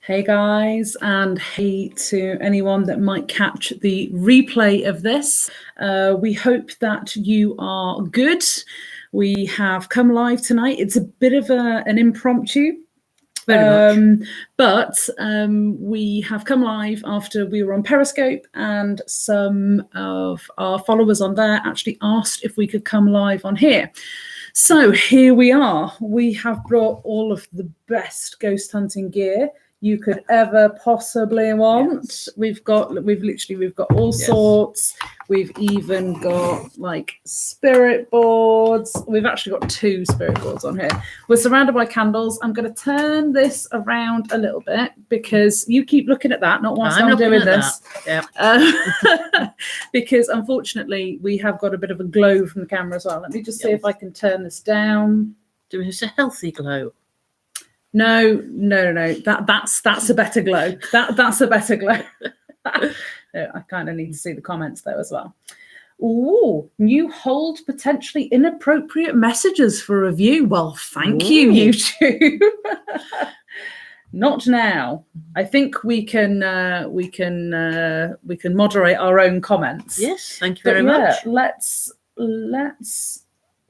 Hey guys, and hey to anyone that might catch the replay of this. We hope that you are good. We have come live tonight. It's a bit of an impromptu. But we have come live after we were on Periscope, and some of our followers on there actually asked if we could come live on here. So here we are. We have brought all of the best ghost hunting gear you could ever possibly want. Yes. We've got all sorts. We've even got like spirit boards. We've actually got 2 spirit boards on here. We're surrounded by candles. I'm going to turn this around a little bit because you keep looking at that, not whilst I'm doing this. Yeah. Because unfortunately we have got a bit of a glow from the camera as well. Let me just see if I can turn this down. It's a healthy glow. No. That's a better glow. That's a better glow. I kind of need to see the comments though as well. Ooh, you hold potentially inappropriate messages for review. Well, thank you, YouTube. Not now. I think we can moderate our own comments. Yes, thank you very much. Let's.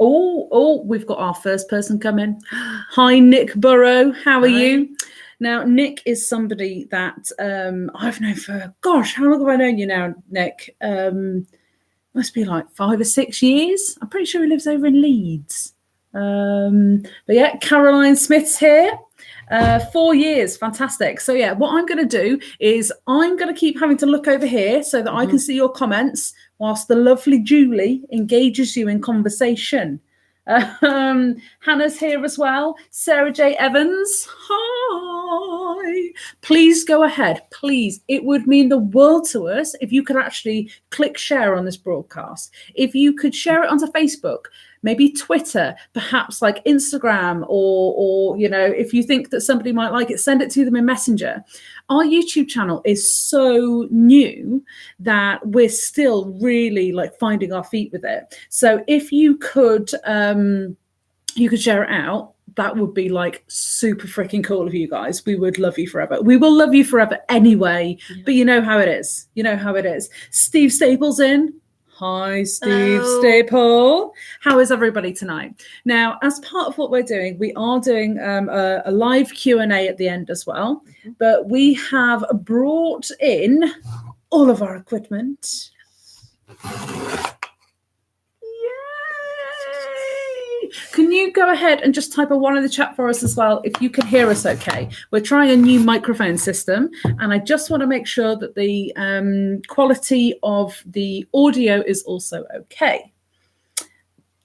Oh, we've got our first person come in. Hi, Nick Burrow. How are you? Now, Nick is somebody that I've known for, gosh, how long have I known you now, Nick? Must be like 5 or 6 years. I'm pretty sure he lives over in Leeds. But yeah, Caroline Smith's here. 4 years, fantastic. So yeah, what I'm going to do is I'm going to keep having to look over here so that I can see your comments whilst the lovely Julie engages you in conversation. Hannah's here as well. Sarah J. Evans, hi. Please go ahead, please. It would mean the world to us if you could actually click share on this broadcast. If you could share it onto Facebook, maybe Twitter, perhaps like Instagram, or you know, if you think that somebody might like it, send it to them in Messenger. Our YouTube channel is so new that we're still really like finding our feet with it. So if you could share it out, that would be like super freaking cool of you guys. We would love you forever. We will love you forever anyway, but you know how it is. You know how it is. Steve Staples in. Hi, Steve Staple. How is everybody tonight? Now, as part of what we're doing, we are doing a live Q&A at the end as well. But we have brought in all of our equipment. Can you go ahead and just type a 1 in the chat for us as well, if you can hear us okay? We're trying a new microphone system, and I just want to make sure that the quality of the audio is also okay.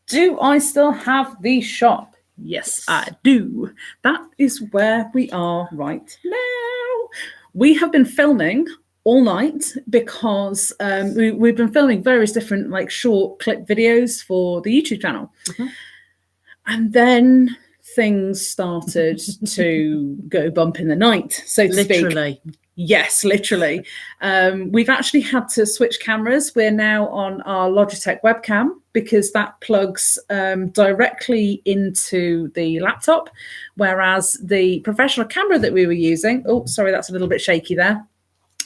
Do I still have the shop? Yes, I do. That is where we are right now. We have been filming all night because we've been filming various different like short clip videos for the YouTube channel. And then things started to go bump in the night, so to Literally. speak. Yes, literally. We've actually had to switch cameras. We're now on our Logitech webcam because that plugs directly into the laptop, whereas the professional camera that we were using, oh, sorry, that's a little bit shaky there,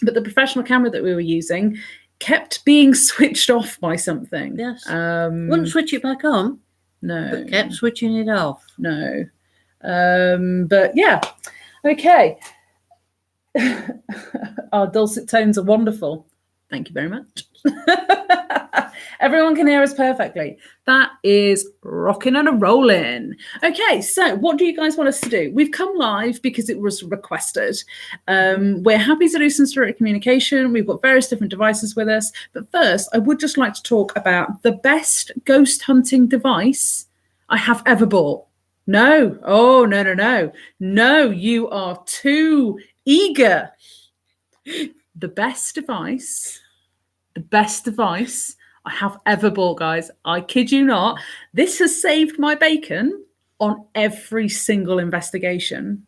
but the professional camera that we were using kept being switched off by something. Yes. Wouldn't switch it back on. No. But kept switching it off. No. But yeah. Okay. Our dulcet tones are wonderful. Thank you very much. Everyone can hear us perfectly. That is rocking and a rolling. Okay, so what do you guys want us to do? We've come live because it was requested. We're happy to do some spirit communication. We've got various different devices with us. But first, I would just like to talk about the best ghost hunting device I have ever bought. No. Oh, no. No, you are too eager. The best device I have ever bought, guys. I kid you not. This has saved my bacon on every single investigation.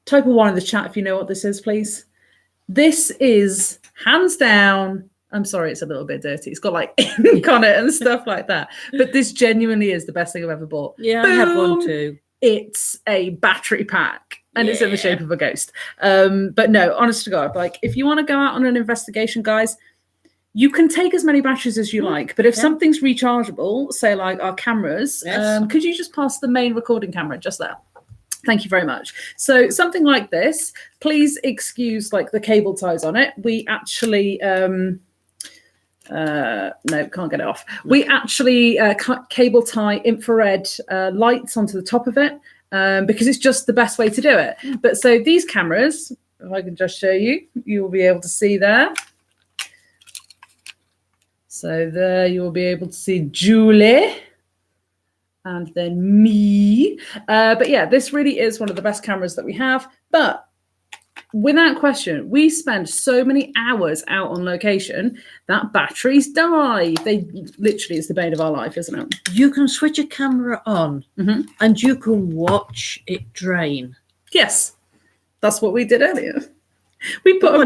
Type a 1 in the chat if you know what this is, please. This is hands down. I'm sorry, it's a little bit dirty. It's got like ink on it and stuff like that. But this genuinely is the best thing I've ever bought. Yeah, boom. I have one too. it's a battery pack. And it's in the shape of a ghost. But no, honest to God, like if you want to go out on an investigation, guys, you can take as many batteries as you like. But if something's rechargeable, say like our cameras, could you just pass the main recording camera just there? Thank you very much. So something like this, please excuse like the cable ties on it. We actually, no, can't get it off. We actually cable tie infrared lights onto the top of it. Because it's just the best way to do it. But so these cameras, if I can just show you, you will be able to see there. So there you will be able to see Julie and then me. But yeah, this really is one of the best cameras that we have. But without question, we spend so many hours out on location that batteries die. They literally, it's the bane of our life, isn't it? You can switch a camera on and you can watch it drain. Yes, that's what we did earlier. We put a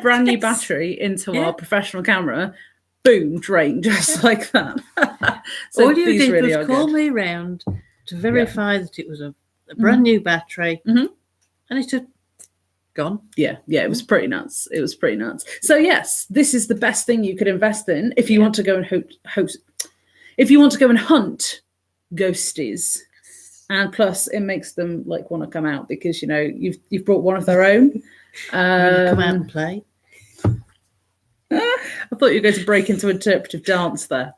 brand new battery into our professional camera. Boom, drain, just like that. So all you did was call me round to verify that it was a brand new battery, and it had gone. Yeah, it was pretty nuts. It was pretty nuts. So yes, this is the best thing you could invest in if you want to go and if you want to go and hunt ghosties. And plus, it makes them like want to come out because you've brought one of their own. Come out and play. I thought you were going to break into interpretive dance there.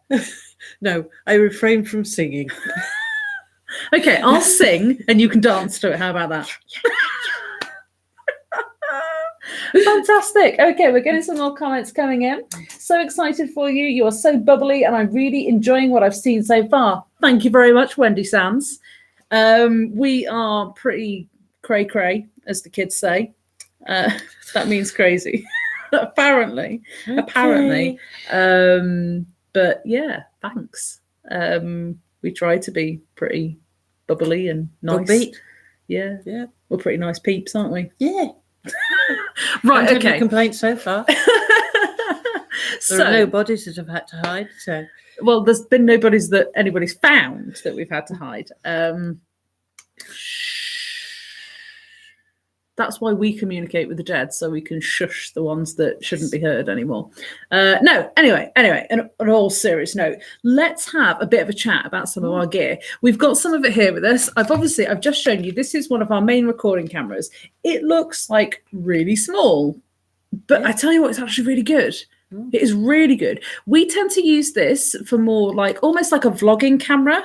No, I refrained from singing. Okay, I'll sing and you can dance to it. How about that? Fantastic. Okay, we're getting some more comments coming in. So excited for you. You are so bubbly and I'm really enjoying what I've seen so far. Thank you very much, Wendy Sands. We are pretty cray-cray, as the kids say. That means crazy. Apparently. But yeah, thanks. We try to be pretty bubbly and nice. Upbeat. Yeah. We're pretty nice peeps, aren't we? Yeah. Right, Haven't okay. had any complaints so far. There are no bodies that have had to hide. So, well, there's been nobody's that anybody's found that we've had to hide. That's why we communicate with the dead, so we can shush the ones that shouldn't be heard anymore. Anyway, and on all serious note, let's have a bit of a chat about some of our gear. We've got some of it here with us. I've just shown you, this is one of our main recording cameras. It looks like really small, but I tell you what, it's actually really good. It is really good. We tend to use this for more like almost like a vlogging camera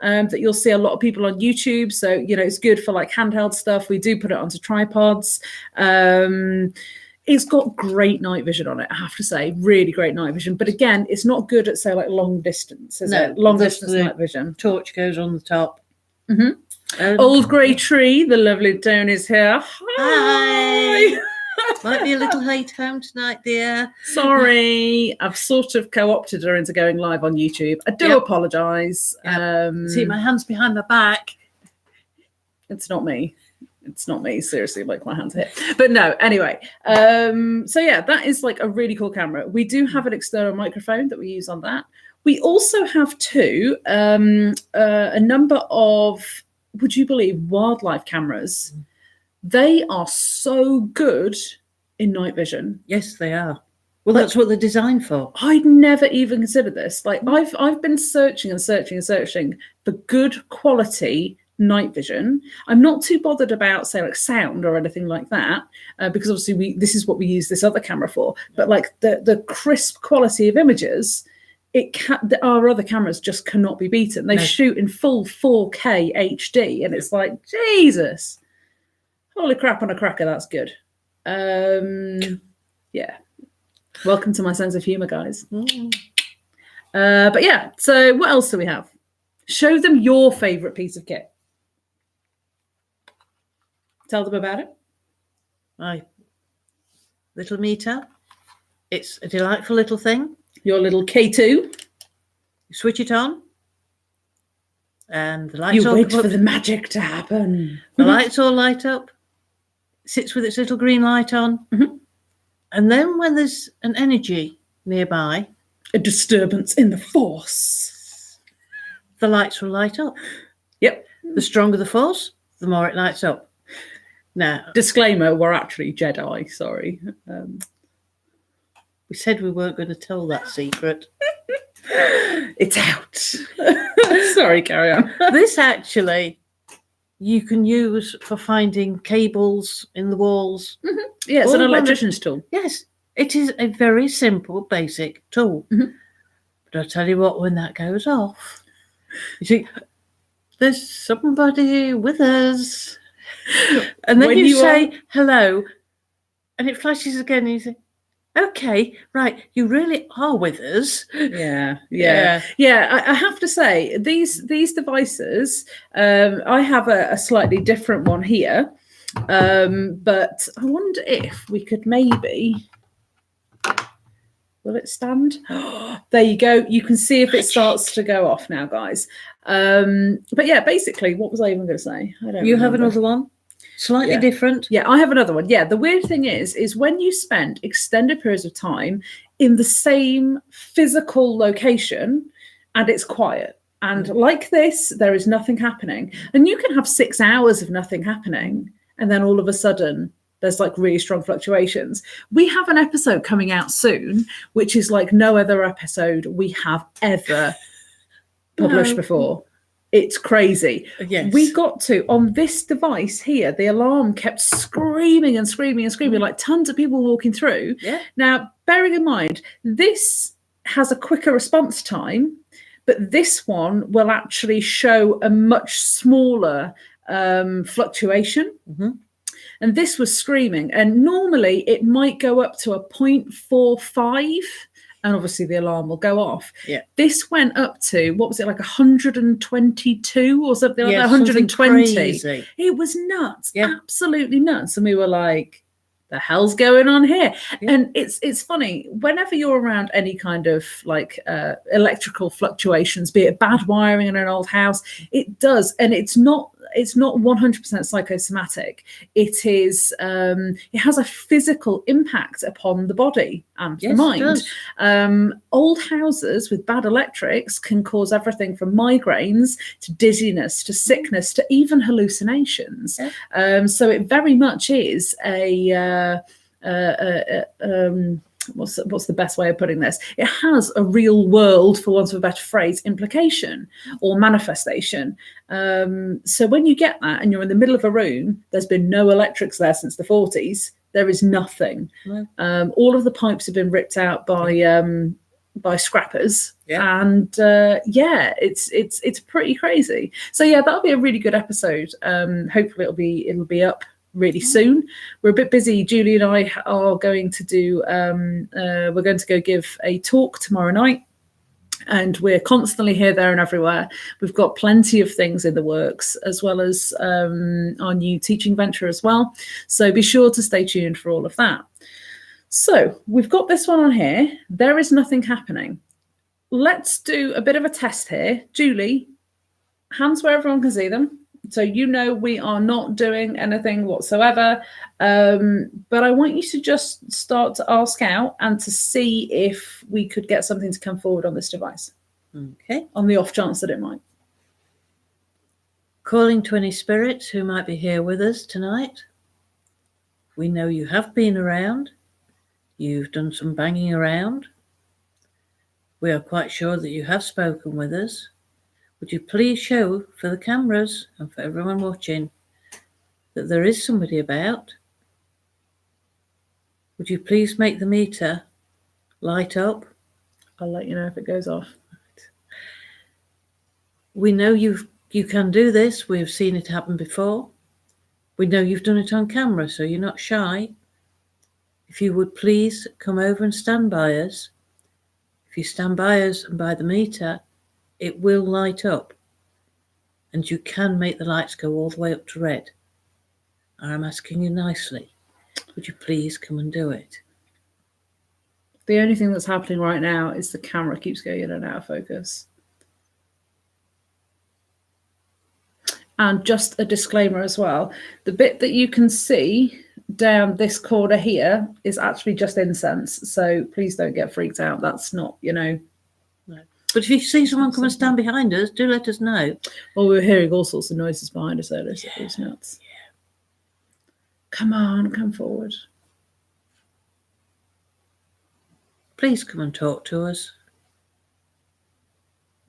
that you'll see a lot of people on YouTube. So, it's good for like handheld stuff. We do put it onto tripods. It's got great night vision on it, I have to say. Really great night vision. But again, it's not good at, say, like long distance, is it? Long distance night vision. Torch goes on the top. Old Grey Tree, the lovely Dawn is here. Hi. Might be a little late home tonight, dear. Sorry, I've sort of co-opted her into going live on YouTube. I do apologise. See, my hand's behind my back. It's not me. Seriously, like my hands here. But no, anyway. So yeah, that is like a really cool camera. We do have an external microphone that we use on that. We also have a number of, would you believe, wildlife cameras. They are so good in night vision. Yes, they are. Well, that's what they're designed for. I'd never even considered this. Like I've been searching for good quality night vision. I'm not too bothered about, say, like sound or anything like that, because obviously this is what we use this other camera for. But like the crisp quality of images, our other cameras just cannot be beaten. They shoot in full 4K HD, and it's like, Jesus. Holy crap on a cracker, that's good. Yeah. Welcome to my sense of humour, guys. But yeah, so what else do we have? Show them your favourite piece of kit. Tell them about it. My little meter. It's a delightful little thing. Your little K2. You switch it on. And the lights all wait for the magic to happen. The lights all light up. Sits with its little green light on. And then when there's an energy nearby, a disturbance in the force, the lights will light up. Yep. The stronger the force, the more it lights up. Now, disclaimer: we're actually Jedi. Sorry. We said we weren't going to tell that secret. It's out. Sorry, carry on. This actually you can use for finding cables in the walls. Mm-hmm. Yeah, it's an electrician's tool. Yes, it is a very simple, basic tool. Mm-hmm. But I'll tell you what, when that goes off, you think, there's somebody with us. And then you say hello, and it flashes again, and you say, okay, right, you really are with us. Yeah. I have to say, these devices, I have a slightly different one here, but I wonder if we could maybe. Will it stand? There you go. You can see if it starts to go off now, guys. But yeah, basically, what was I even going to say? I don't. You have another one? Slightly different. Yeah, I have another one. Yeah, the weird thing is when you spend extended periods of time in the same physical location and it's quiet. And like this, there is nothing happening. And you can have 6 hours of nothing happening. And then all of a sudden, there's like really strong fluctuations. We have an episode coming out soon, which is like no other episode we have ever published before. It's crazy. Yes. We got to, on this device here, the alarm kept screaming and screaming and screaming, like tons of people walking through. Yeah. Now, bearing in mind, this has a quicker response time, but this one will actually show a much smaller fluctuation. Mm-hmm. And this was screaming. And normally it might go up to a 0.45. And obviously the alarm will go off. Yeah. This went up to, what was it, like 122 or something like that? 120. Crazy. It was nuts. Yeah. Absolutely nuts. And we were like, the hell's going on here? Yeah. And it's funny, whenever you're around any kind of like electrical fluctuations, be it bad wiring in an old house, it does. And it's not 100% psychosomatic. It is it has a physical impact upon the body and the mind. Old houses with bad electrics can cause everything from migraines to dizziness to sickness to even hallucinations. Yeah. So it very much is what's the best way of putting this? It has a real world, for want of a better phrase, implication or manifestation. So when you get that and you're in the middle of a room, there's been no electrics there since the 40s. There is nothing. No. All of the pipes have been ripped out by scrappers. Yeah. And it's pretty crazy. So yeah, that'll be a really good episode. Hopefully it'll be up really soon. We're a bit busy. Julie and I are going to do we're going to go give a talk tomorrow night, and we're constantly here, there and everywhere. We've got plenty of things in the works, as well as our new teaching venture as well, so be sure to stay tuned for all of that. So we've got this one on here. There is nothing happening. Let's do a bit of a test here. Julie, hands where everyone can see them. So we are not doing anything whatsoever, but I want you to just start to ask out and to see if we could get something to come forward on this device. Okay. On the off chance that it might. Calling to any spirits who might be here with us tonight. We know you have been around. You've done some banging around. We are quite sure that you have spoken with us. Would you please show for the cameras and for everyone watching that there is somebody about? Would you please make the meter light up? I'll let you know if it goes off. We know you can do this. We have seen it happen before. We know you've done it on camera, so you're not shy. If you would please come over and stand by us. If you stand by us and by the meter, it will light up, and you can make the lights go all the way up to red. I'm asking you nicely, would you please come and do it? The only thing that's happening right now is the camera keeps going in and out of focus. And just a disclaimer as well, the bit that you can see down this corner here is actually just incense, so please don't get freaked out. That's not, No. But if you see someone come and stand behind us, do let us know. Well, we were hearing all sorts of noises behind us earlier, so it was nuts. Yeah. Come on, come forward. Please come and talk to us.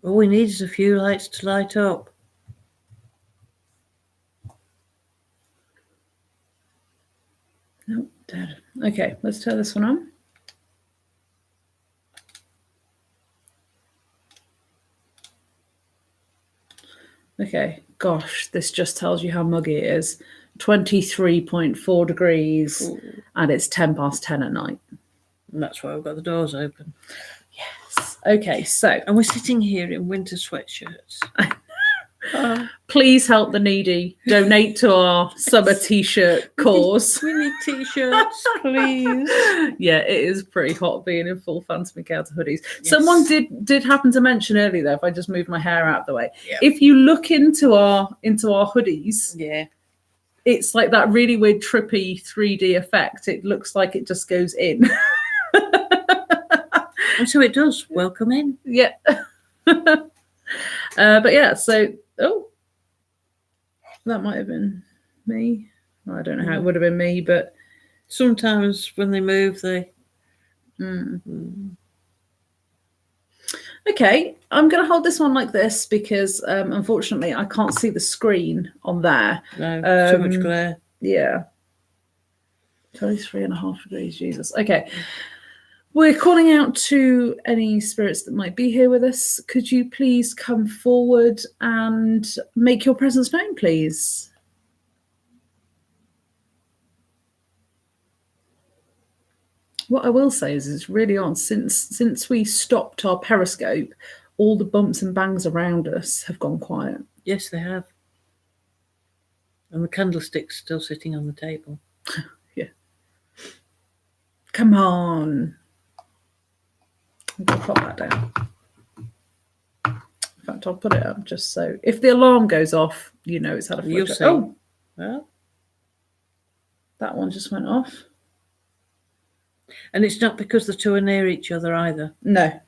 All we need is a few lights to light up. Nope, dead. Okay, let's turn this one on. Okay, gosh, this just tells you how muggy it is. 23.4 degrees. Ooh. And it's 10:10 at night. And that's why I've got the doors open. Yes. Okay, so. And we're sitting here in winter sweatshirts. Please help the needy. Donate to our summer t-shirt cause. We need t-shirts, please. Yeah, it is pretty hot being in full Phantom Encounter hoodies. Yes. Someone did happen to mention earlier, though, if I just move my hair out of the way. Yep. If you look into our hoodies, yeah, it's like that really weird trippy 3D effect. It looks like it just goes in. And so it does. Welcome in. Yeah. But yeah, so that might have been me. I don't know how it would have been me, but sometimes when they move, they. Okay, I'm going to hold this one like this because unfortunately I can't see the screen on there. No, too much glare. Yeah. 23.5 degrees, Jesus. Okay. We're calling out to any spirits that might be here with us. Could you please come forward and make your presence known, please? What I will say is it's really odd. Since we stopped our Periscope, all the bumps and bangs around us have gone quiet. Yes, they have. And the candlestick's still sitting on the table. Yeah. Come on. I'm going to pop that down. In fact, I'll put it up just so if the alarm goes off, you know it's had a flicker. Oh, well, that one just went off. And it's not because the two are near each other either. No.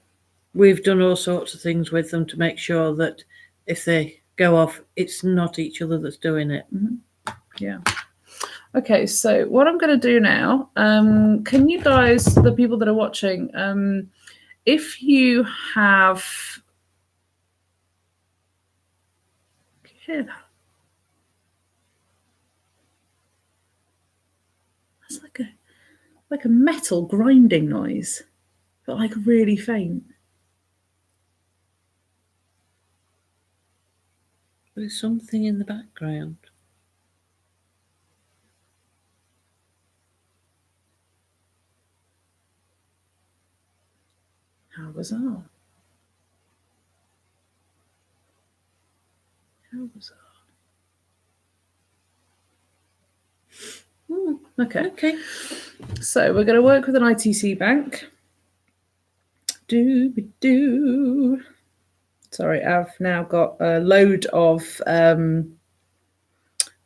We've done all sorts of things with them to make sure that if they go off, it's not each other that's doing it. Mm-hmm. Yeah. Okay, so what I'm going to do now, can you guys, the people that are watching, if you have... Can you hear that? That's like a metal grinding noise, but like really faint. There's something in the background. How bizarre. How bizarre. Okay. So we're going to work with an ITC bank. Sorry, I've now got a load of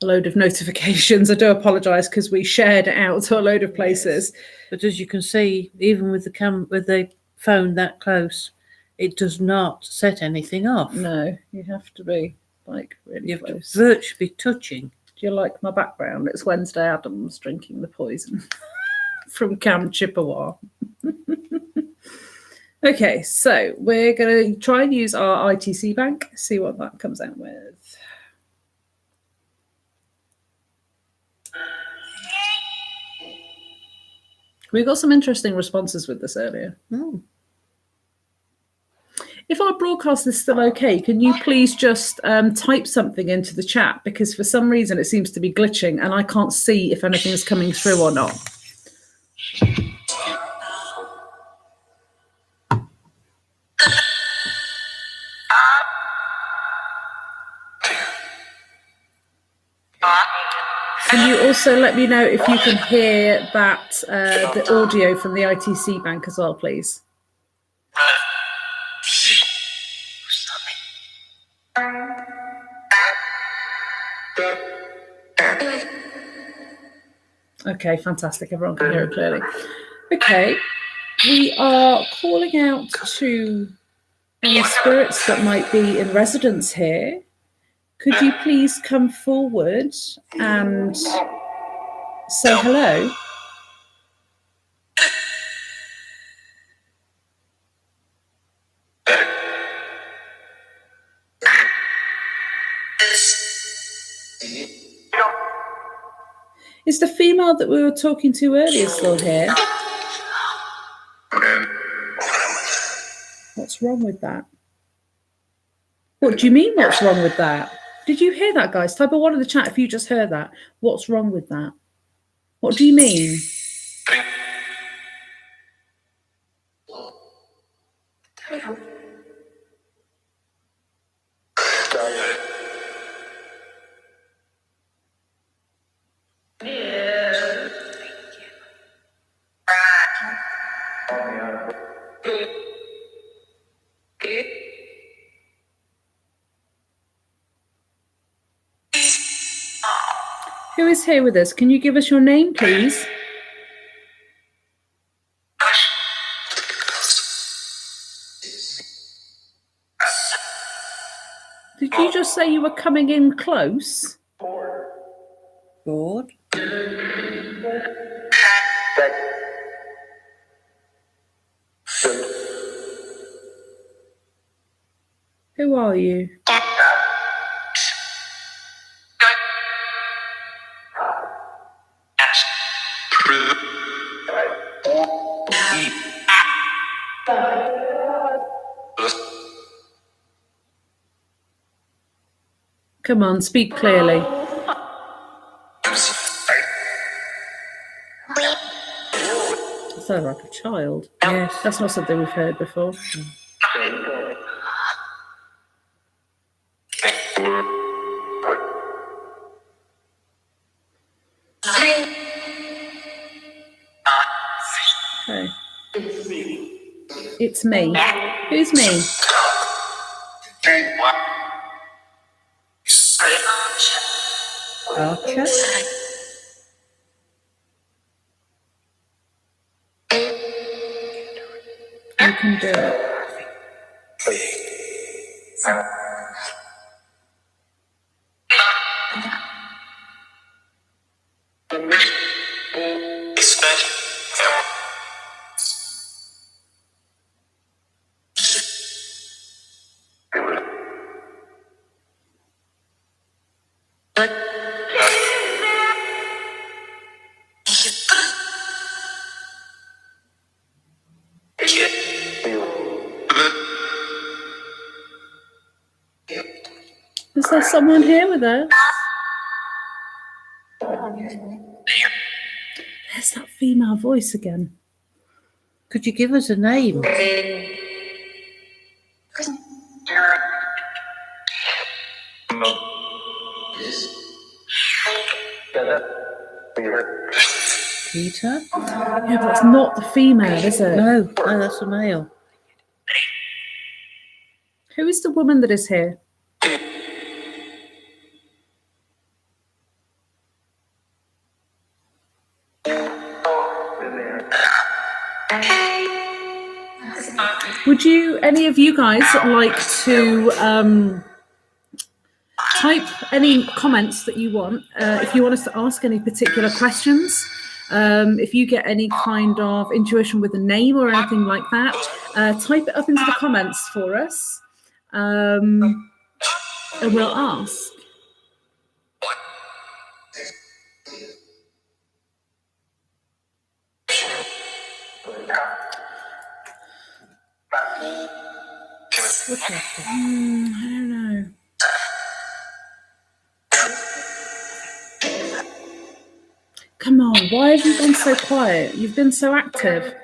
notifications. I do apologise because we shared it out to a load of places. Yes. But as you can see, even with the phone that close, it does not set anything off. No, you have to be like really close. You have to virtually be touching. Do you like my background? It's Wednesday Addams drinking the poison from Camp Chippewa. Okay, so we're going to try and use our ITC bank, see what that comes out with. We got some interesting responses with this earlier. Oh. If our broadcast is still okay, can you please just type something into the chat? Because for some reason it seems to be glitching and I can't see if anything's coming through or not. Can you also let me know if you can hear that the audio from the ITC bank as well, please? Okay, fantastic. Everyone can hear it clearly. Okay, we are calling out to any spirits that might be in residence here, could you please come forward and say hello? Is the female that we were talking to earlier still here? What's wrong with that? What do you mean, what's wrong with that? Did you hear that, guys? Type a 1 in the chat if you just heard that. What's wrong with that? What do you mean? Who is here with us? Can you give us your name, please? Did you just say you were coming in close? Bored. Who are you? Come on, speak clearly. Sound like a child. Yes. That's not something we've heard before. Okay. It's me. Who's me? Archer. You can do it. Is there someone here with us? There's that female voice again. Could you give us a name? Peter? Yeah, but it's not the female, is it? No, that's a male. Who is the woman that is here? Would you, any of you guys, like to type any comments that you want? If you want us to ask any particular questions, if you get any kind of intuition with a name or anything like that, type it up into the comments for us, and we'll ask. I don't know. Come on, why have you been so quiet? You've been so active.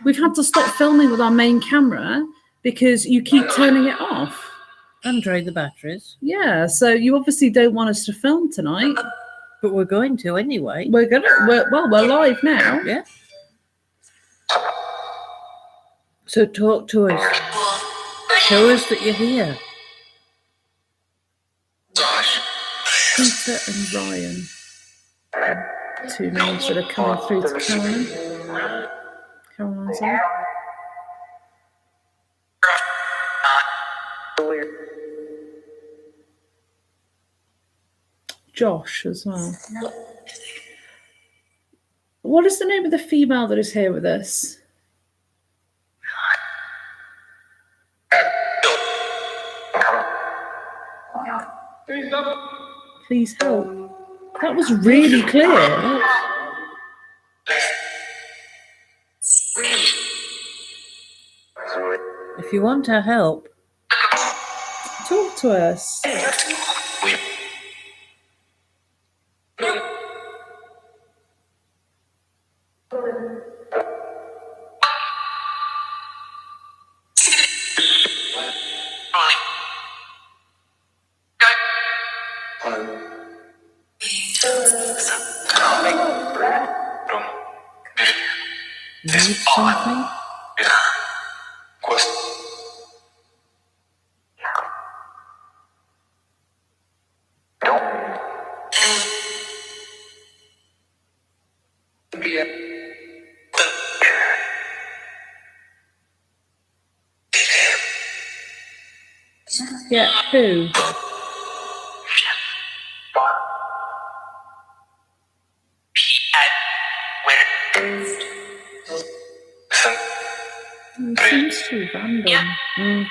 We've had to stop filming with our main camera because you keep turning it off. And drain the batteries. Yeah, so you obviously don't want us to film tonight. But we're going to anyway. We're live now. Yeah. So talk to us. Show us that you're here. Peter and Ryan. Two names that are coming through to Caroline. Caroline's on. Josh as well. What is the name of the female that is here with us? Please help. That was really clear. If you want our help, talk to us. Need something? Yeah, who? It seems too random.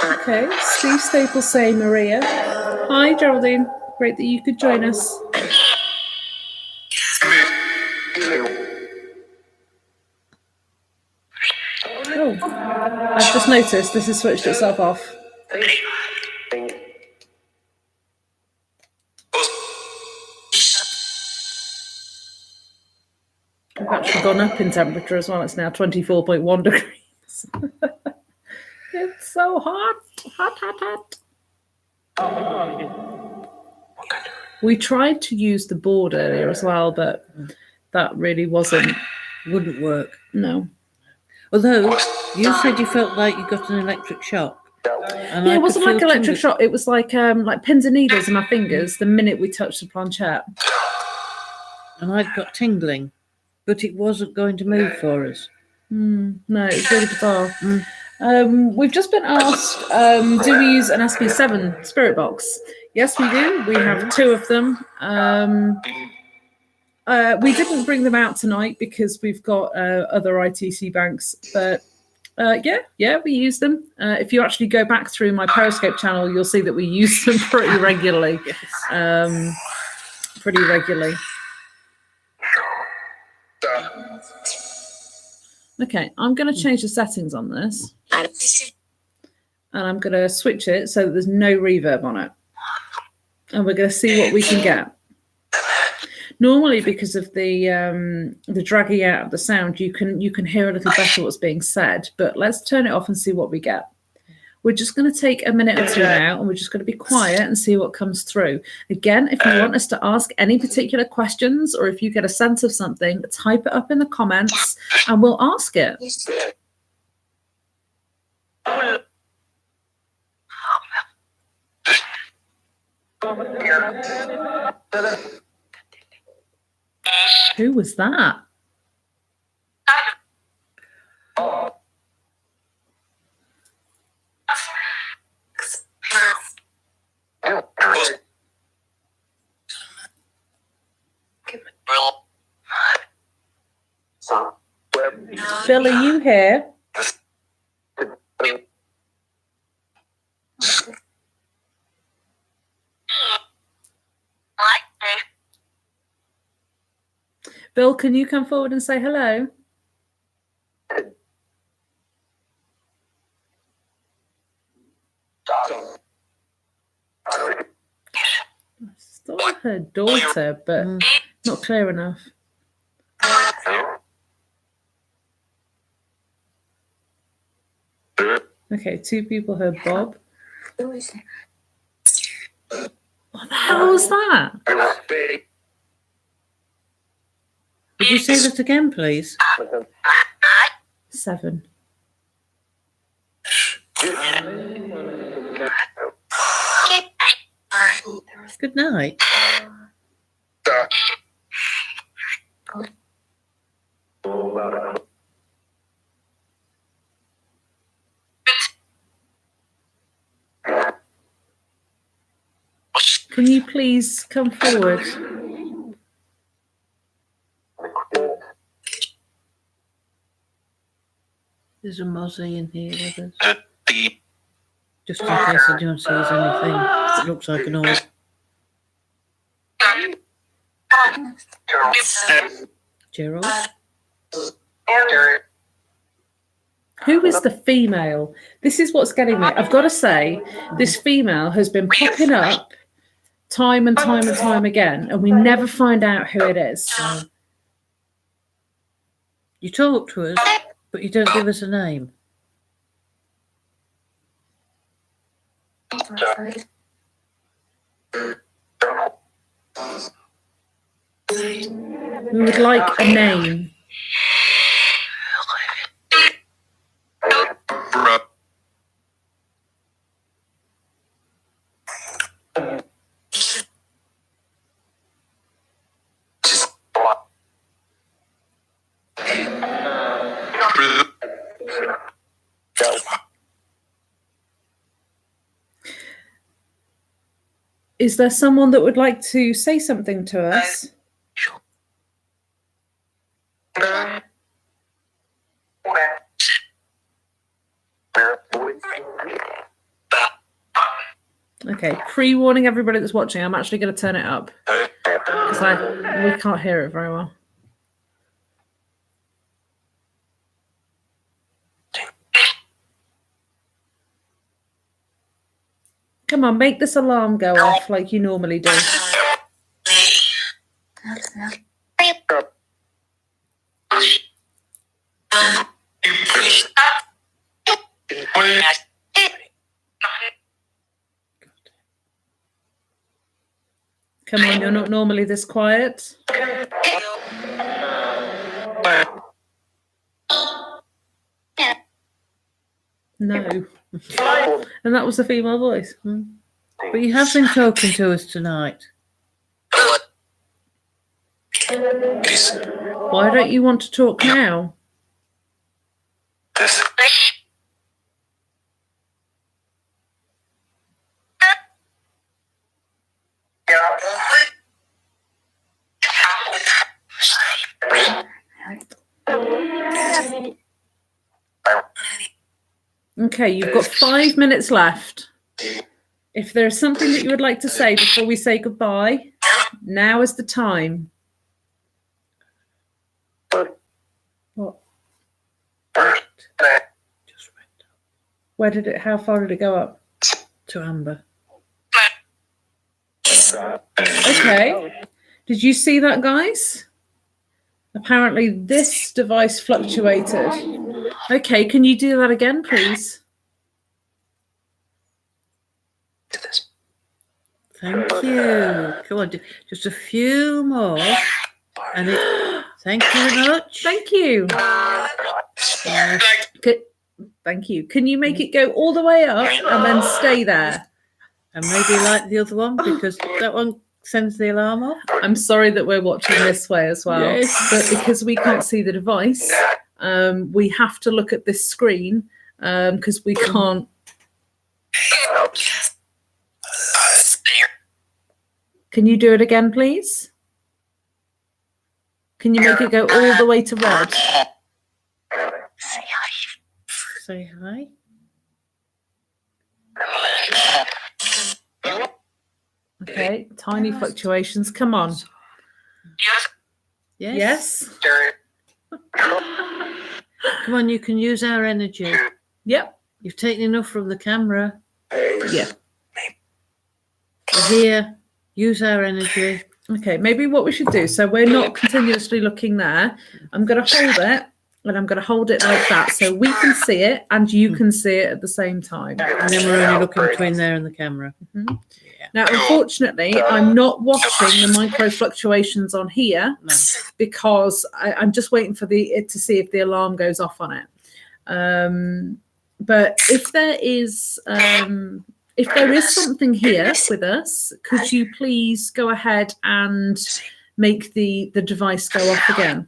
Okay, Steve Staples saying Maria. Hi, Geraldine. Great that you could join us. Oh, I've just noticed this has switched itself off. I've actually gone up in temperature as well. It's now 24.1 degrees. It's so hot. We tried to use the board earlier as well, but that really wouldn't work. No. Although you said you felt like you got an electric shock. Yeah, it wasn't like electric shock. It was like pins and needles in my fingers the minute we touched the planchette. And I'd got tingling, but it wasn't going to move for us. No, it's really bizarre. We've just been asked, do we use an SP7 spirit box? Yes, we do. We have 2 of them. We didn't bring them out tonight because we've got other ITC banks, but yeah, we use them. If you actually go back through my Periscope channel, you'll see that we use them pretty regularly. Pretty regularly. Okay, I'm going to change the settings on this. And I'm going to switch it so that there's no reverb on it. And we're going to see what we can get. Normally, because of the dragging out of the sound, you can hear a little better what's being said. But let's turn it off and see what we get. We're just going to take a minute or two now, and we're just going to be quiet and see what comes through. Again, if you want us to ask any particular questions, or if you get a sense of something, type it up in the comments, and we'll ask it. Who was that? Bill, are you here? Bill, can you come forward and say hello? I saw her daughter, but not clear enough. Okay, 2 people heard Bob. What the hell was that? Would you say that again, please? 7. Good night. Can you please come forward? There's a mozzie in here with us. Just in case anyone sees anything that looks like an orb. Gerald? Who is the female? This is what's getting me. I've got to say, this female has been popping up time and time and time again, and we never find out who it is. You talk to us, but you don't give us a name. We would like a name. Is there someone that would like to say something to us? Okay, pre-warning everybody that's watching, I'm actually going to turn it up because we can't hear it very well. Come on, make this alarm go off like you normally do. Come on, you're not normally this quiet. No. And that was a female voice. But you have been talking to us tonight. Why don't you want to talk now? Okay, you've got 5 minutes left. If there's something that you would like to say before we say goodbye, now is the time. What? Where did it? How far did it go up? To Amber. Okay. Did you see that, guys? Apparently this device fluctuated. Okay, can you do that again, please? Thank you. Come on, just a few more. And thank you very much. Thank you. Thank you. Can you make it go all the way up and then stay there? And maybe like the other one, because that one sends the alarm off. I'm sorry that we're watching this way as well. Yes. But because we can't see the device, we have to look at this screen because we can't. Can you do it again, please? Can you make it go all the way to red? Say hi. Say hi. Okay, tiny fluctuations. Come on. Yes. Come on, you can use our energy. Yep. You've taken enough from the camera. Yeah. We're here. Use our energy. Okay, maybe what we should do, so we're not continuously looking there. I'm going to hold it, and I'm going to hold it like that so we can see it and you can see it at the same time. And then we're only looking between there and the camera. Mm-hmm. Yeah. Now, unfortunately, I'm not watching the micro fluctuations on here because I'm just waiting for it to see if the alarm goes off on it. But if there is something here with us, could you please go ahead and make the device go off again?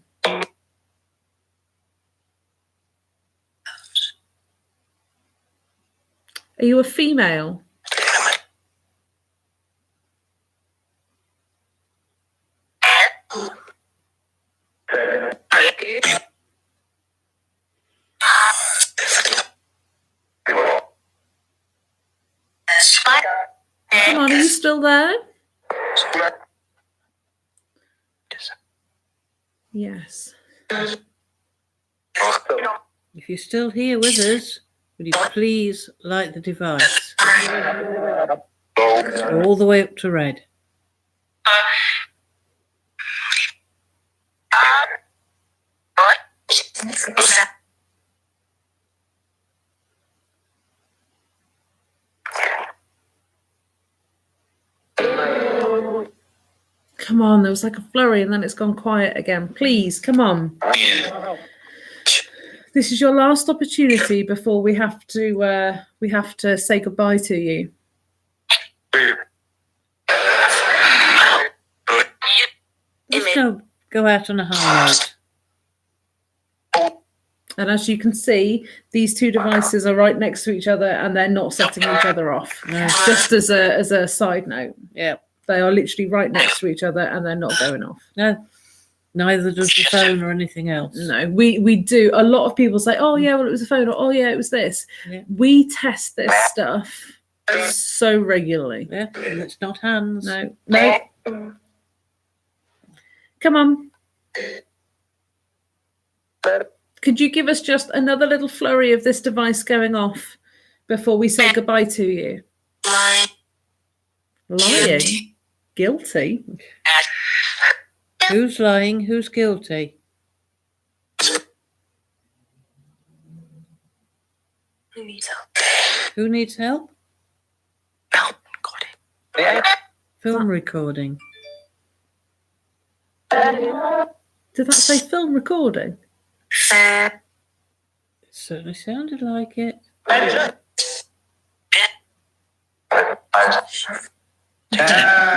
Are you a female? still there? Yes. If you're still here with us, would you please light the device? All the way up to red. Come on, there was like a flurry and then it's gone quiet again. Please, come on. This is your last opportunity before we have to say goodbye to you. Let's go out on a high note. And as you can see, these two devices are right next to each other and they're not setting each other off. No. Just as a side note. Yeah. They are literally right next to each other and they're not going off. No. Neither does the phone or anything else. No, we do. A lot of people say, oh, yeah, well, it was a phone, or oh, yeah, it was this. Yeah. We test this stuff so regularly. Yeah, and it's not hands. No. Come on. Could you give us just another little flurry of this device going off before we say goodbye to you? Lying? Guilty? Who's lying? Who's guilty? Who needs help? Film recording. Did that say film recording? It certainly sounded like it. I'm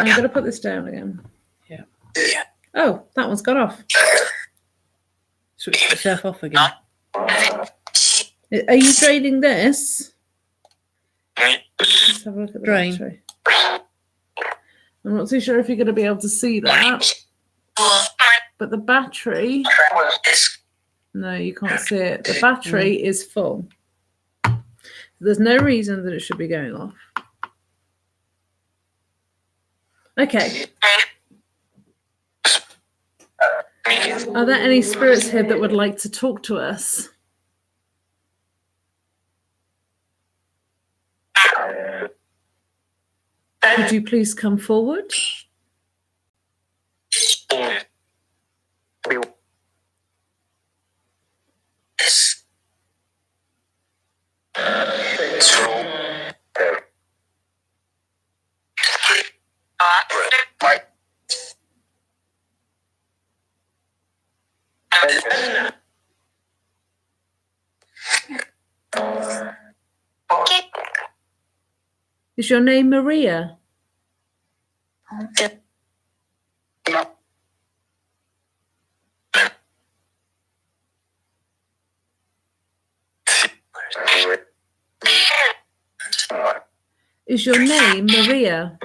going to put this down again. Yeah. Oh, that one's gone off. Switch yourself off again. Are you draining this? Let's have a look at the Drain. battery. I'm not too sure if you're going to be able to see that. But the battery... No, you can't see it. The battery is full. There's no reason that it should be going off. Okay. Are there any spirits here that would like to talk to us? Could you please come forward? Is your name Maria? Is your name Maria?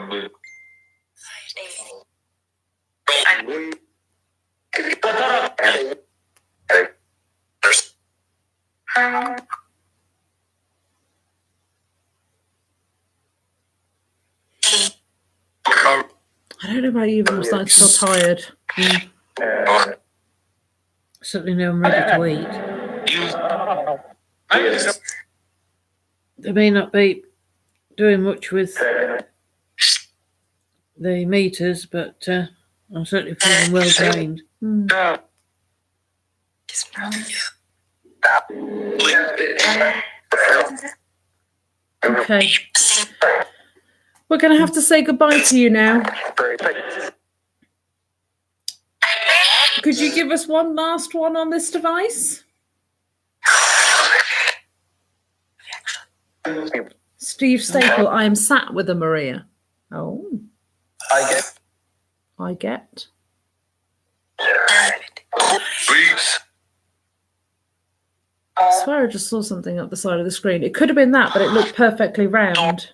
I don't know about you, but I'm starting to feel tired. Certainly know I'm ready to eat. They may not be doing much with the meters, but I'm certainly feeling well drained. Okay. We're going to have to say goodbye to you now. Could you give us one last one on this device? Steve Staple, I am sat with a Maria. Oh. I get. I swear I just saw something up the side of the screen. It could have been that, but it looked perfectly round.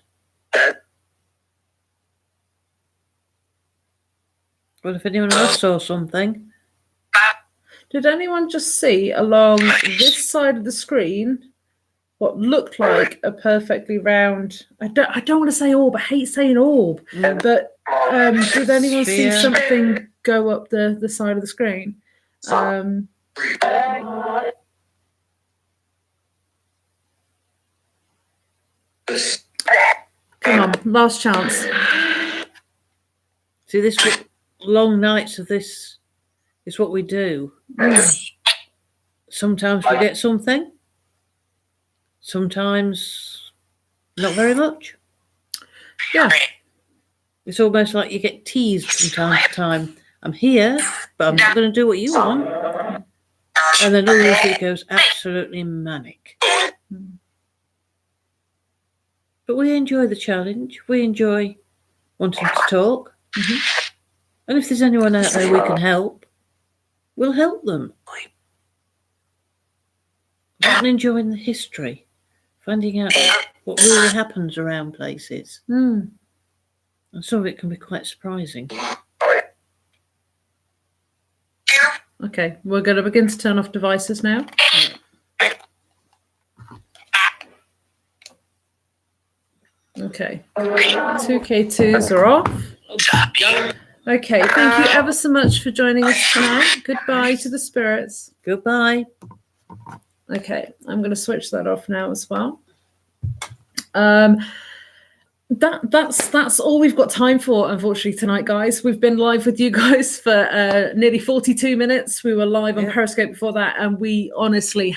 Well, if anyone else saw something. Did anyone just see along this side of the screen what looked like a perfectly round. I don't want to say orb. I hate saying orb, but did anyone see something go up the side of the screen? Come on, last chance. See, this long nights of this is what we do. Sometimes we get something. Sometimes not very much. Yeah. It's almost like you get teased from time to time. I'm here, but I'm not going to do what you want. And then all it goes absolutely manic. But we enjoy the challenge. We enjoy wanting to talk. Mm-hmm. And if there's anyone out there we can help, we'll help them. And enjoying the history, finding out what really happens around places. And some of it can be quite surprising. Okay, we're going to begin to turn off devices now. Okay, 2K2s are off. Okay, thank you ever so much for joining us tonight. Goodbye to the spirits. Goodbye. Okay, I'm going to switch that off now as well. That's all we've got time for, unfortunately, tonight, guys. We've been live with you guys for nearly 42 minutes. We were live on Periscope before that, and we honestly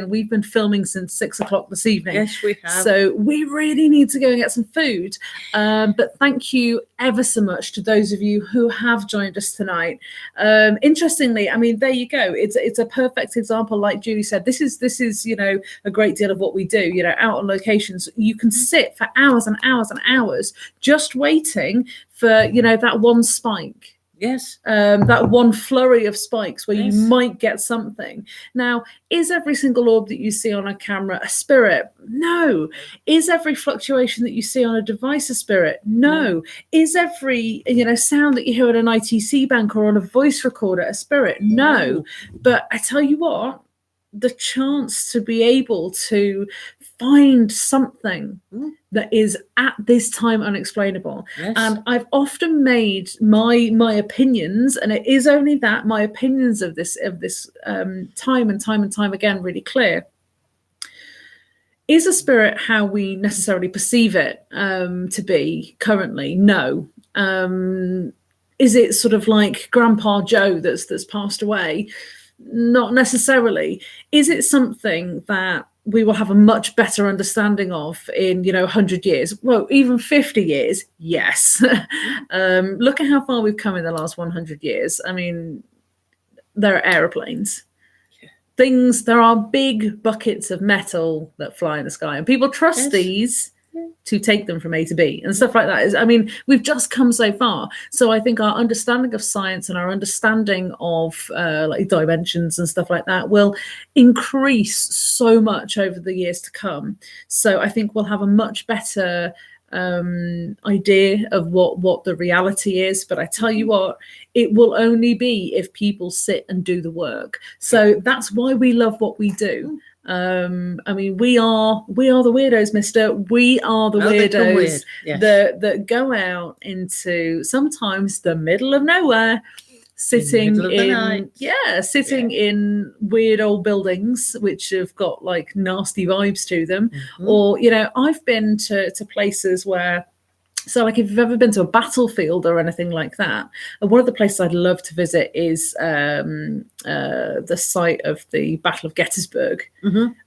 we've been filming since 6 o'clock this evening. Yes, we have. So we really need to go and get some food. But thank you ever so much to those of you who have joined us tonight. Interestingly, I mean, there you go. It's a perfect example, like Julie said. This is a great deal of what we do. Out on locations, you can sit for hours and hours and hours just waiting for that one spike. Yes. That one flurry of spikes where you might get something. Now, is every single orb that you see on a camera a spirit? No. Is every fluctuation that you see on a device a spirit? No. Is every sound that you hear at an ITC bank or on a voice recorder a spirit? No. But I tell you what, the chance to be able to find something that is at this time unexplainable. Yes. And I've often made my opinions, and it is only that, my opinions of this time and time again really clear. Is a spirit how we necessarily perceive it to be currently? No. Is it sort of like Grandpa Joe that's passed away? Not necessarily. Is it something that we will have a much better understanding of in 100 years? Well, even 50 years, yes. Look at how far we've come in the last 100 years. I mean, there are aeroplanes. There are big buckets of metal that fly in the sky, and people trust these to take them from A to B and stuff like that. We've just come so far. So I think our understanding of science and our understanding of like dimensions and stuff like that will increase so much over the years to come. So I think we'll have a much better idea of what the reality is. But I tell you what, it will only be if people sit and do the work. So that's why we love what we do. We are the weirdos, mister. We are the weirdos that go out into sometimes the middle of nowhere, sitting in weird old buildings which have got like nasty vibes to them. Or I've been to places where, so like if you've ever been to a battlefield or anything like that, one of the places I'd love to visit is the site of the Battle of Gettysburg.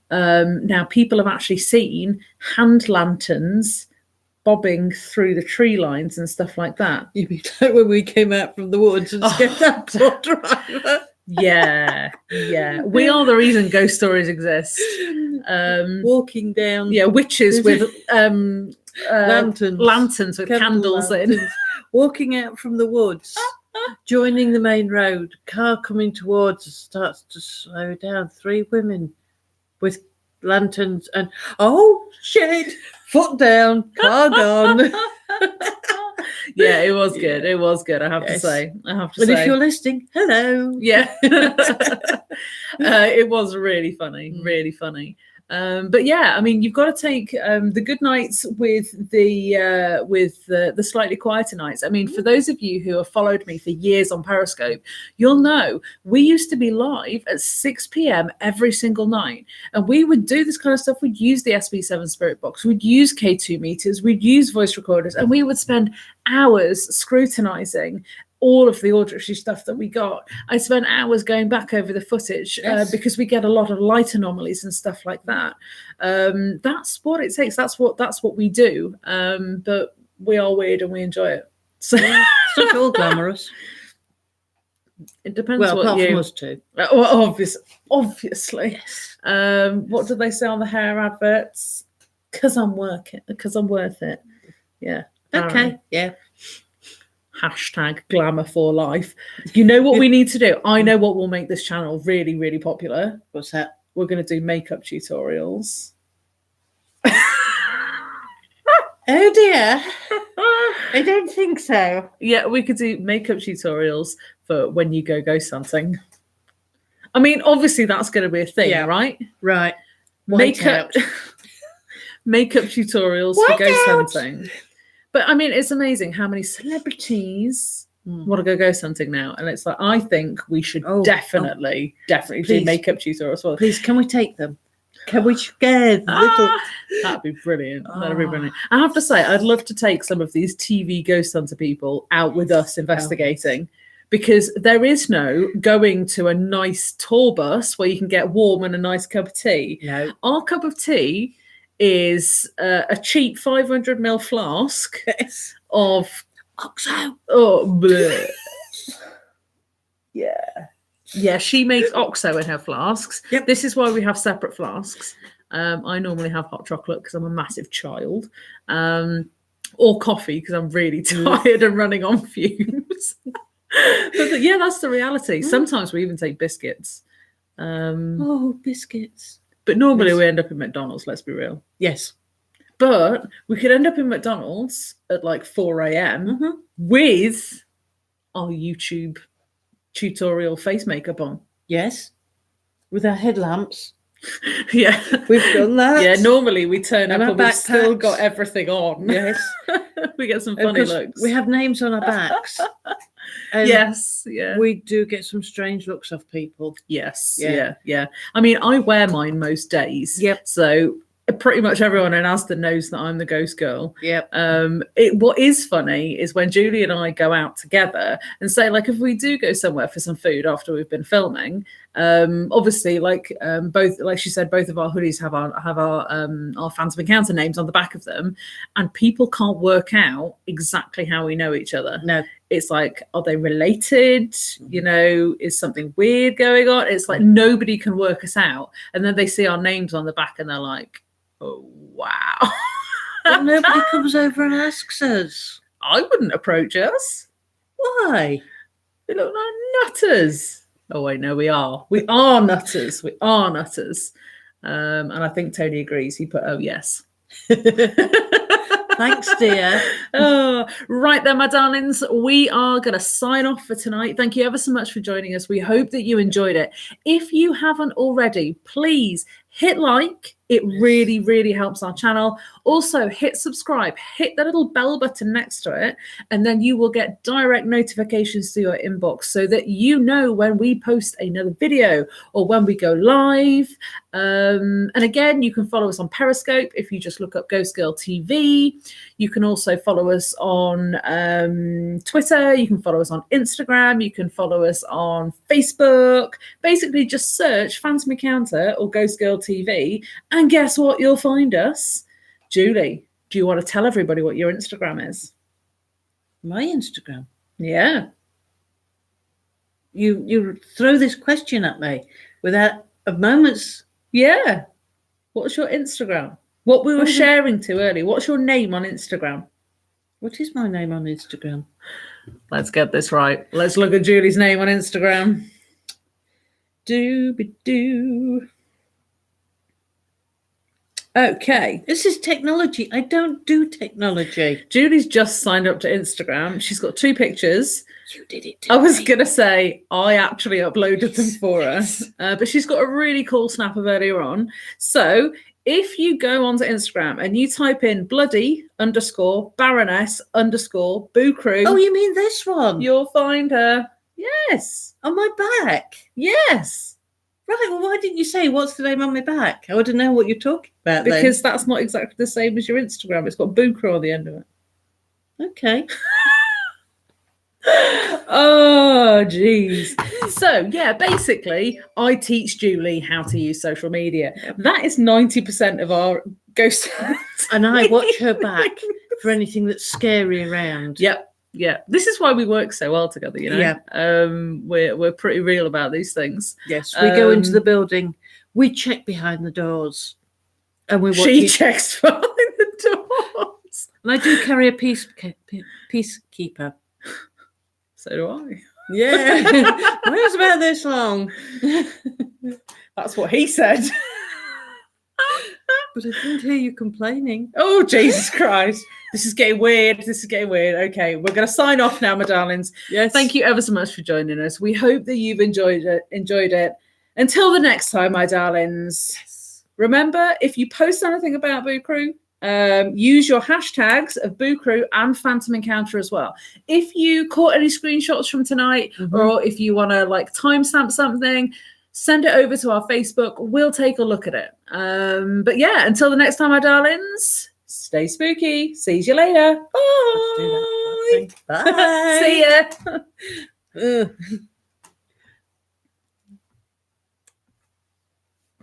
Now people have actually seen hand lanterns bobbing through the tree lines and stuff like that. You mean like when we came out from the woods and skipped that poor driver? Yeah. We are the reason ghost stories exist. Walking down. Yeah, witches with lanterns with candles in. Walking out from the woods, joining the main road, car coming towards us starts to slow down. 3 women with lanterns and oh shit, foot down, car gone. Yeah, it was good. It was good. I have to say. But if you're listening, hello. Yeah. It was really funny. Really funny. But yeah, I mean, you've got to take the good nights with the slightly quieter nights. I mean, for those of you who have followed me for years on Periscope, you'll know we used to be live at 6 p.m. every single night, and we would do this kind of stuff. We'd use the SB7 Spirit Box, we'd use K2 meters, we'd use voice recorders, and we would spend hours scrutinizing all of the auditory stuff that we got. I spent hours going back over the footage because we get a lot of light anomalies and stuff like that. That's what it takes. That's what we do. But we are weird and we enjoy it. So it's not all glamorous. It depends. Well, what apart you... from us too. Well, obviously. Yes. What do they say on the hair adverts? Because I'm worth it. Yeah. Okay. Yeah. Hashtag glamour for life. You know what we need to do? I know what will make this channel really, really popular. What's that? We're going to do makeup tutorials. Oh dear. I don't think so. Yeah, we could do makeup tutorials for when you go ghost hunting. I mean, obviously that's going to be a thing, right? Right. Makeup tutorials for ghost hunting. But I mean, it's amazing how many celebrities want to go ghost hunting now. And it's like, I think we should definitely do makeup tutorials. Well, please, can we take them? Can we share that'd be brilliant. That'd be brilliant. I have to say, I'd love to take some of these TV ghost hunter people out with us investigating. Because there is no going to a nice tour bus where you can get warm and a nice cup of tea. No. Our cup of tea is a cheap 500ml flask of OXO. Oh, bleh. Yeah. She makes OXO in her flasks. Yep. This is why we have separate flasks. I normally have hot chocolate because I'm a massive child, or coffee because I'm really tired and running on fumes. But yeah, that's the reality. Sometimes we even take biscuits. Biscuits. But normally we end up in McDonald's, let's be real. Yes. But we could end up in McDonald's at like 4 a.m. With our YouTube tutorial face makeup on. Yes. With our headlamps. Yeah. We've done that. Yeah, normally we turn up and we've backpacks. Still got everything on. Yes. We get some funny looks. We have names on our backs. Yes, yeah. We do get some strange looks off people. Yes, yeah. I mean, I wear mine most days. Yep. So pretty much everyone in Aston knows that I'm the ghost girl. Yep. What is funny is when Julie and I go out together and say, like, if we do go somewhere for some food after we've been filming, obviously, both, like she said, both of our hoodies have our Phantom Encounter names on the back of them, and people can't work out exactly how we know each other. No. It's like, are they related? You know, is something weird going on? It's like nobody can work us out. And then they see our names on the back and they're like, oh, wow. But nobody comes over and asks us. I wouldn't approach us. Why? We look like nutters. Oh, wait, no, we are. We are nutters. We are nutters. And I think Tony agrees. He put, oh, yes. Thanks, dear. Right then, my darlings, we are going to sign off for tonight. Thank you ever so much for joining us. We hope that you enjoyed it. If you haven't already, please hit like. It really, really helps our channel. Also, hit subscribe. Hit the little bell button next to it, and then you will get direct notifications to your inbox so that you know when we post another video or when we go live. And again, you can follow us on Periscope if you just look up Ghost Girl TV. You can also follow us on Twitter. You can follow us on Instagram. You can follow us on Facebook. Basically, just search Phantom Encounter or Ghost Girl TV. And guess what? You'll find us. Julie, do you want to tell everybody what your Instagram is? My Instagram? Yeah. You throw this question at me without a moment's... Yeah. What's your Instagram? What we were sharing to earlier. What's your name on Instagram? What is my name on Instagram? Let's get this right. Let's look at Julie's name on Instagram. Dooby-doo. Okay. This is technology. I don't do technology. Julie's just signed up to Instagram. She's got 2 pictures. You did it. I was going to say I actually uploaded them for her. But she's got a really cool snap of earlier on. So if you go onto Instagram and you type in bloody_Baroness_Boo Crew. Oh, you mean this one? You'll find her. Yes. On my back? Yes. Right, well, why didn't you say what's the name on my back? I wouldn't know what you're talking about. Because that's not exactly the same as your Instagram. It's got Boo Crew on the end of it. Okay. Oh, geez. So, yeah, basically, I teach Julie how to use social media. That is 90% of our ghost. And I watch her back for anything that's scary around. Yep. Yeah, this is why we work so well together, you know. Yeah. We're pretty real about these things. Yes, we go into the building, we check behind the doors, and we watch. She checks behind the doors, and I do carry a peacekeeper. So do I. Yeah, where's about this long? That's what he said. But I didn't hear you complaining. Oh, Jesus Christ. This is getting weird. Okay, we're going to sign off now, my darlings. Yes. Thank you ever so much for joining us. We hope that you've enjoyed it. Until the next time, my darlings. Yes. Remember, if you post anything about Boo Crew, use your hashtags of Boo Crew and Phantom Encounter as well. If you caught any screenshots from tonight, or if you want to timestamp something, send it over to our Facebook. We'll take a look at it. But yeah, until the next time, my darlings, stay spooky. See you later. Bye. Bye. See ya.